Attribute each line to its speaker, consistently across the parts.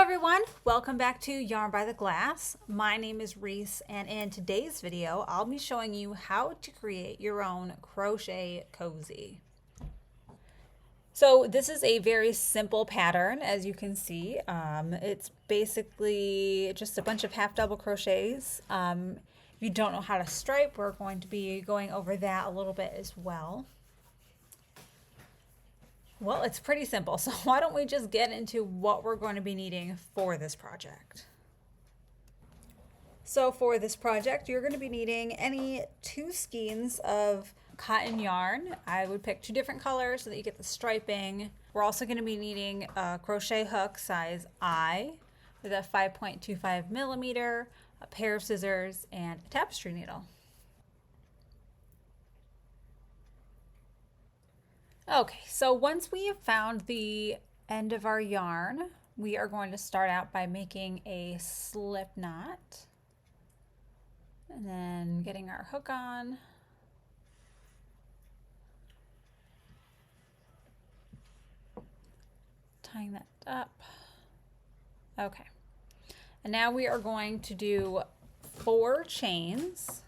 Speaker 1: everyone, welcome back to Yarn by the Glass. My name is Reese, and in today's video I'll be showing you how to create your own crochet cozy. So this is a very simple pattern, as you can see. It's basically just a bunch of half double crochets. If you don't know how to stripe, we're going to be going over that a little bit as well. Well, it's pretty simple, so why don't we just get into what we're going to be needing for this project. So for this project, you're going to be needing any 2 skeins of cotton yarn. I would pick 2 different colors so that you get the striping. We're also going to be needing a crochet hook size I with a 5.25 millimeter, a pair of scissors, and a tapestry needle. Okay, so once we have found the end of our yarn, we are going to start out by making a slip knot and then getting our hook on. Tying that up. Okay, and now we are going to do 4 chains.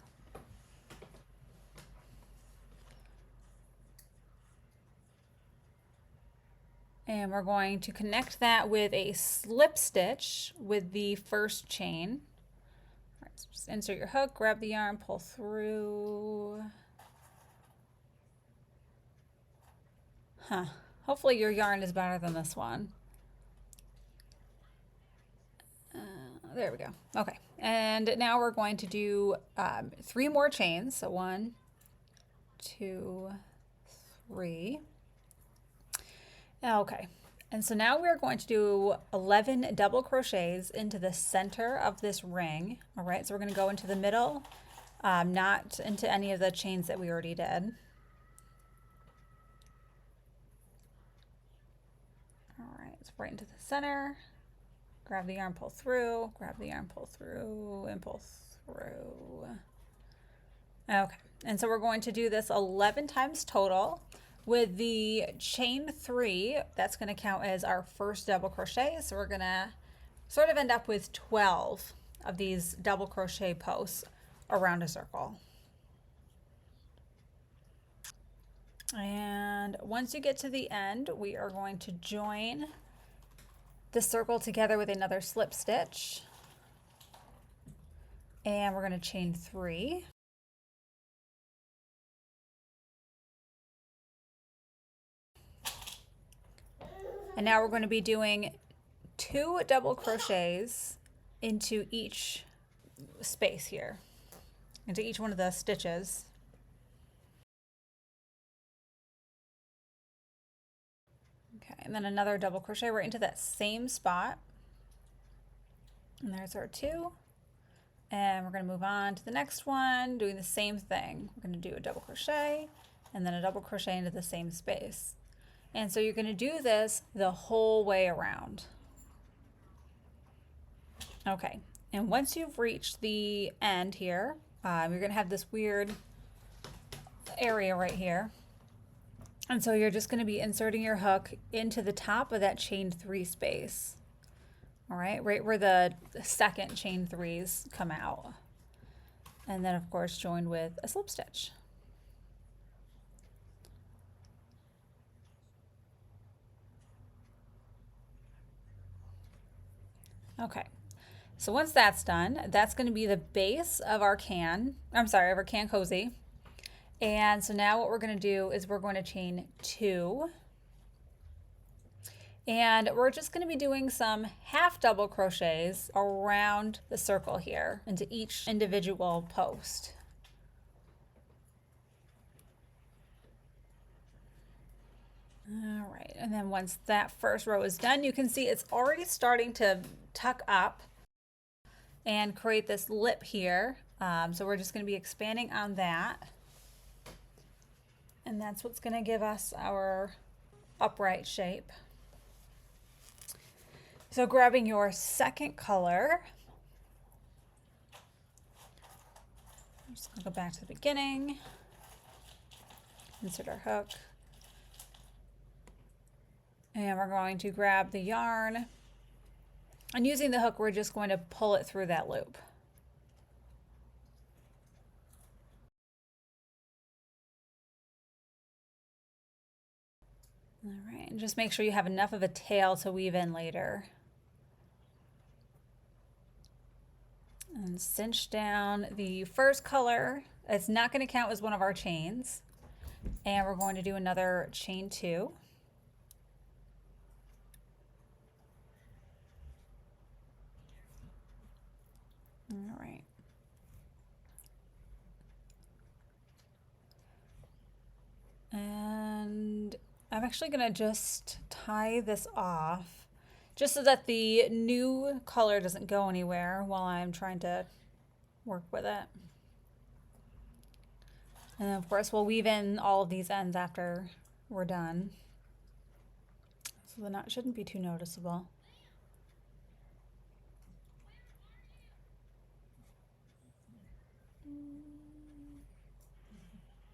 Speaker 1: And we're going to connect that with a slip stitch with the first chain. All right, so just insert your hook, grab the yarn, pull through. Hopefully your yarn is better than this one. There we go. Okay, and now we're going to do 3 more chains. So 1, 2, 3. Okay, and so now we're going to do 11 double crochets into the center of this ring. All right, so we're going to go into the middle, not into any of the chains that we already did. All right, so right into the center. Grab the yarn, pull through, grab the yarn, pull through, and pull through. Okay, and so we're going to do this 11 times total. With the chain 3, that's going to count as our first double crochet. So we're going to sort of end up with 12 of these double crochet posts around a circle. And once you get to the end, we are going to join the circle together with another slip stitch. And we're going to chain 3. And now we're going to be doing 2 double crochets into each space here, into each one of the stitches. Okay, and then another double crochet right into that same spot. And there's our 2. And we're going to move on to the next one, doing the same thing. We're going to do a double crochet and then a double crochet into the same space. And so you're going to do this the whole way around. Okay, and once you've reached the end here, you're going to have this weird area right here. And so you're just going to be inserting your hook into the top of that chain 3 space. All right, right where the second chain 3s come out. And then of course joined with a slip stitch. Okay, so once that's done, that's going to be the base of our can cozy. And so now what we're going to do is we're going to chain 2. And we're just going to be doing some half double crochets around the circle here into each individual post. All right, and then once that first row is done, you can see it's already starting to tuck up and create this lip here. So we're just going to be expanding on that. And that's what's going to give us our upright shape. So grabbing your second color, I'm just going to go back to the beginning, insert our hook. And we're going to grab the yarn And using the hook, we're just going to pull it through that loop. All right, and just make sure you have enough of a tail to weave in later. And cinch down the first color. It's not going to count as one of our chains. And we're going to do another chain 2. All right. And I'm actually going to just tie this off just so that the new color doesn't go anywhere while I'm trying to work with it. And of course we'll weave in all of these ends after we're done. So the knot shouldn't be too noticeable.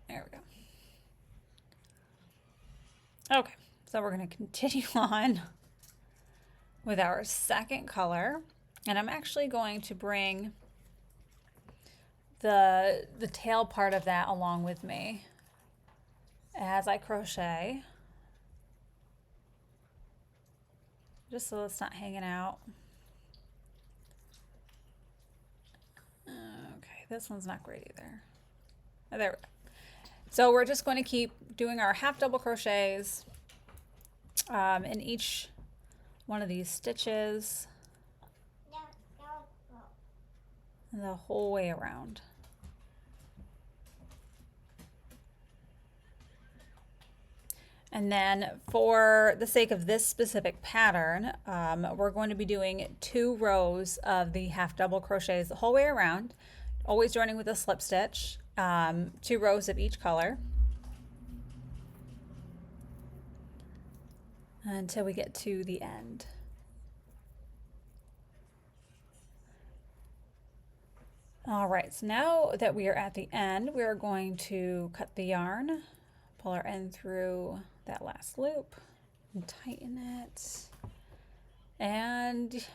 Speaker 1: There we go. Okay, so we're going to continue on with our second color, and I'm actually going to bring the tail part of that along with me as I crochet, just so it's not hanging out. Okay, this one's not great either. Oh, there we go. So we're just going to keep doing our half double crochets in each one of these stitches the whole way around. And then for the sake of this specific pattern, we're going to be doing 2 rows of the half double crochets the whole way around, always joining with a slip stitch, 2 rows of each color until we get to the end. All right, so now that we are at the end, we are going to cut the yarn, pull our end through that last loop and tighten it. And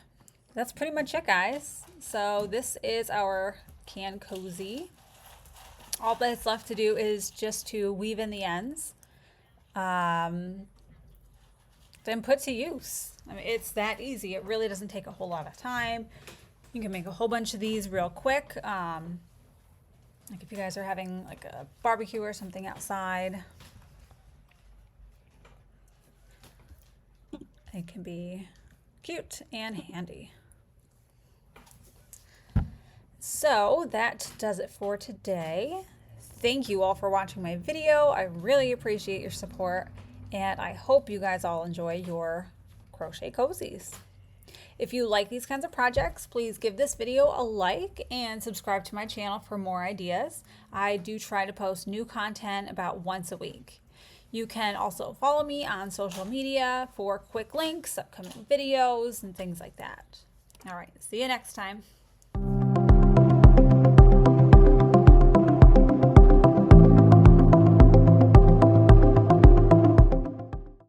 Speaker 1: that's pretty much it, guys. So this is our Can Cozy. All that's left to do is just to weave in the ends, then put to use. I mean, it's that easy. It really doesn't take a whole lot of time. You can make a whole bunch of these real quick. Like if you guys are having like a barbecue or something outside, it can be cute and handy. So that does it for today. Thank you all for watching my video. I really appreciate your support, and I hope you guys all enjoy your crochet cozies. If you like these kinds of projects, please give this video a like and subscribe to my channel for more ideas. I do try to post new content about once a week. You can also follow me on social media for quick links, upcoming videos, and things like that. All right, see you next time.